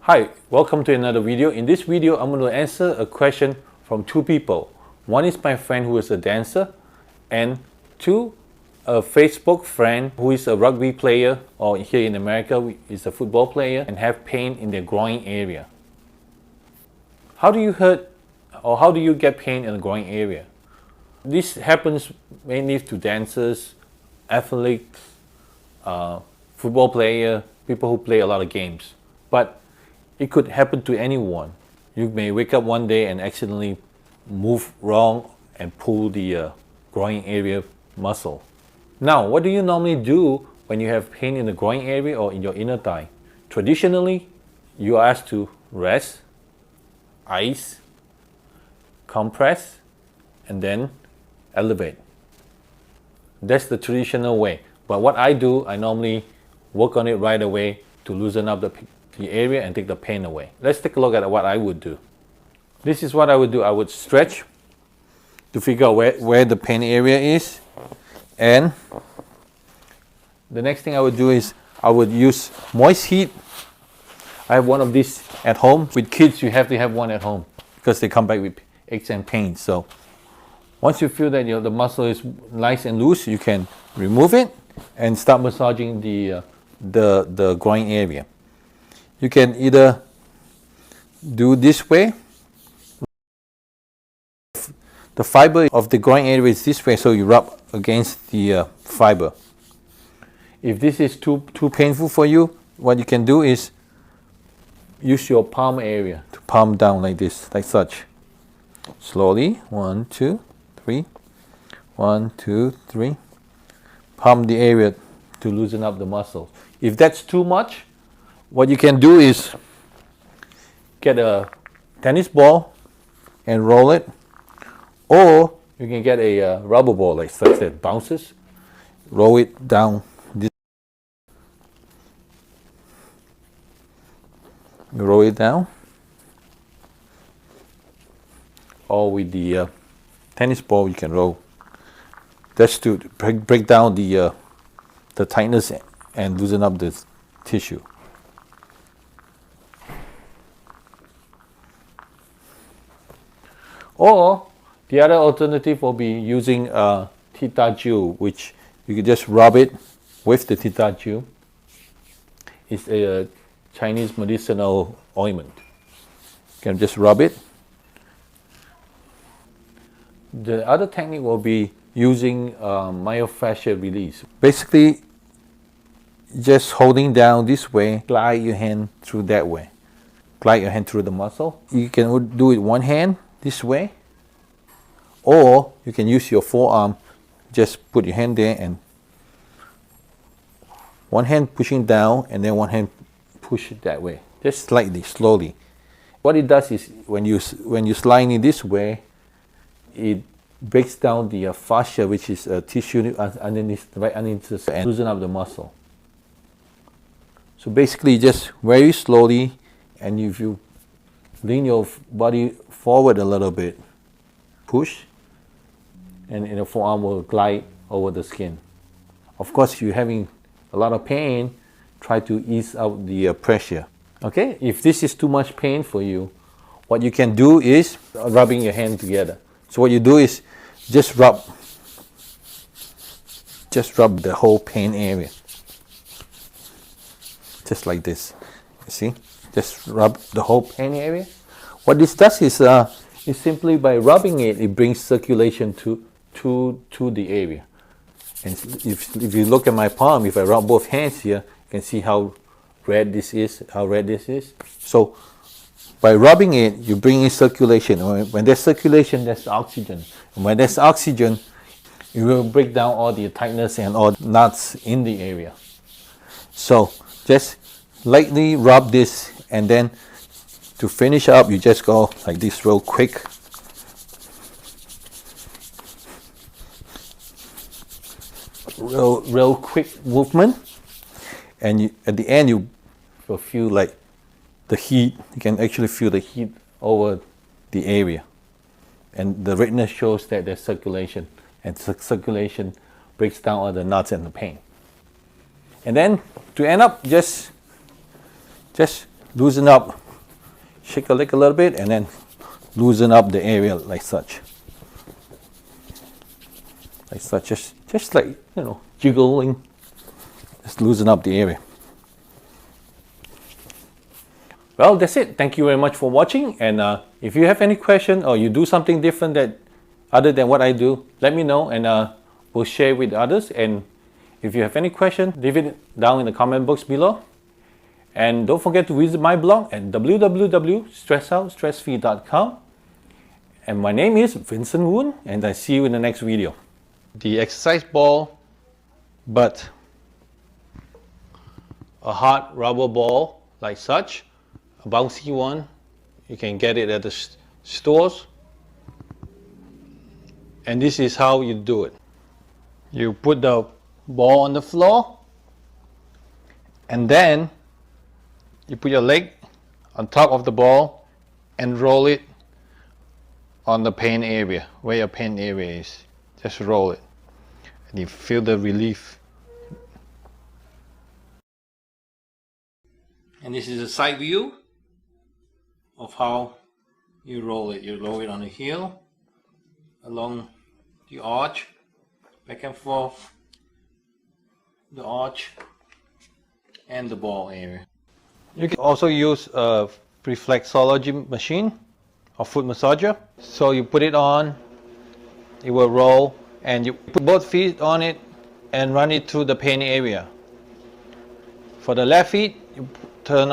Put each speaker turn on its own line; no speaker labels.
Hi, welcome to another video. In this video, I'm going to answer a question from two people. One is my friend who is a dancer, and two, a Facebook friend who is a rugby player, or here in America is a football player, and have pain in their groin area. How do you hurt, or how do you get pain in the groin area? This happens mainly to dancers, athletes, football player, people who play a lot of games. But it could happen to anyone. You may wake up one day and accidentally move wrong and pull the groin area muscle. Now, what do you normally do when you have pain in the groin area or in your inner thigh? Traditionally, you are asked to rest, ice, compress, and then elevate. That's the traditional way. But what I do, I normally work on it right away to loosen up the area and take the pain away. Let's take a look at what I would do. This is what I would do. I would stretch to figure out where the pain area is. And the next thing I would do is I would use moist heat. I have one of these at home. With kids, you have to have one at home because they come back with aches and pains. So once you feel that the muscle is nice and loose, you can remove it and start massaging the groin area. You can either do this way. The fiber of the groin area is this way, so you rub against the fiber. If this is too painful for you, what you can do is use your palm area to palm down like this, like such. Slowly, 1, 2, 3, 1, 2, 3. Palm the area to loosen up the muscles. If that's too much, what you can do is get a tennis ball and roll it, or you can get a rubber ball like such that bounces, roll it down. You roll it down, or with the tennis ball you can roll. That's to break down the tightness and loosen up the tissue. Or the other alternative will be using Theta Gel, which you can just rub it with the Theta Gel. It's a Chinese medicinal ointment. You can just rub it. The other technique will be using Myofascial Release. Basically, just holding down this way, glide your hand through that way. Glide your hand through the muscle. You can do it one hand this way, or you can use your forearm. Just put your hand there and one hand pushing down and then one hand push it that way, just slightly, slowly. What it does is when you slide it this way, it breaks down the fascia, which is a tissue underneath, right underneath, and loosen up the muscle. So basically, just very slowly, and if you lean your body forward a little bit, push, and the forearm will glide over the skin. Of course, if you're having a lot of pain, try to ease out the pressure. Okay, if this is too much pain for you, what you can do is rubbing your hand together. So what you do is just rub the whole pain area, just like this. You see, just rub the whole pain area. What this does is simply by rubbing it, it brings circulation to the area. And if you look at my palm, if I rub both hands here, you can see how red this is, So by rubbing it, you bring in circulation. When there's circulation, there's oxygen. And when there's oxygen, it will break down all the tightness and all the knots in the area. So just lightly rub this, and then to finish up, you just go like this real quick. Real quick movement, and at the end you will feel like the heat. You can actually feel the heat over the area, and the redness shows that there's circulation, and circulation breaks down all the knots and the pain. And then to end up, just loosen up, shake the leg a little bit, and then loosen up the area like such. Like such, just like, you know, jiggling. Just loosen up the area. Well, that's it. Thank you very much for watching. And if you have any question or you do something different that other than what I do, let me know, and we'll share with others. And if you have any question, leave it down in the comment box below. And don't forget to visit my blog at www.stressoutstressfree.com. And my name is Vincent Woon, and I see you in the next video. The exercise ball, but a hard rubber ball like such, a bouncy one. You can get it at the stores. And this is how you do it. You put the ball on the floor, and then you put your leg on top of the ball and roll it on the pain area, where your pain area is. Just roll it, and you feel the relief. And this is a side view of how you roll it. You roll it on the heel, along the arch, back and forth, the arch, and the ball area. You can also use a Reflexology Machine or foot massager. So you put it on, it will roll, and you put both feet on it and run it through the pain area. For the left feet, you turn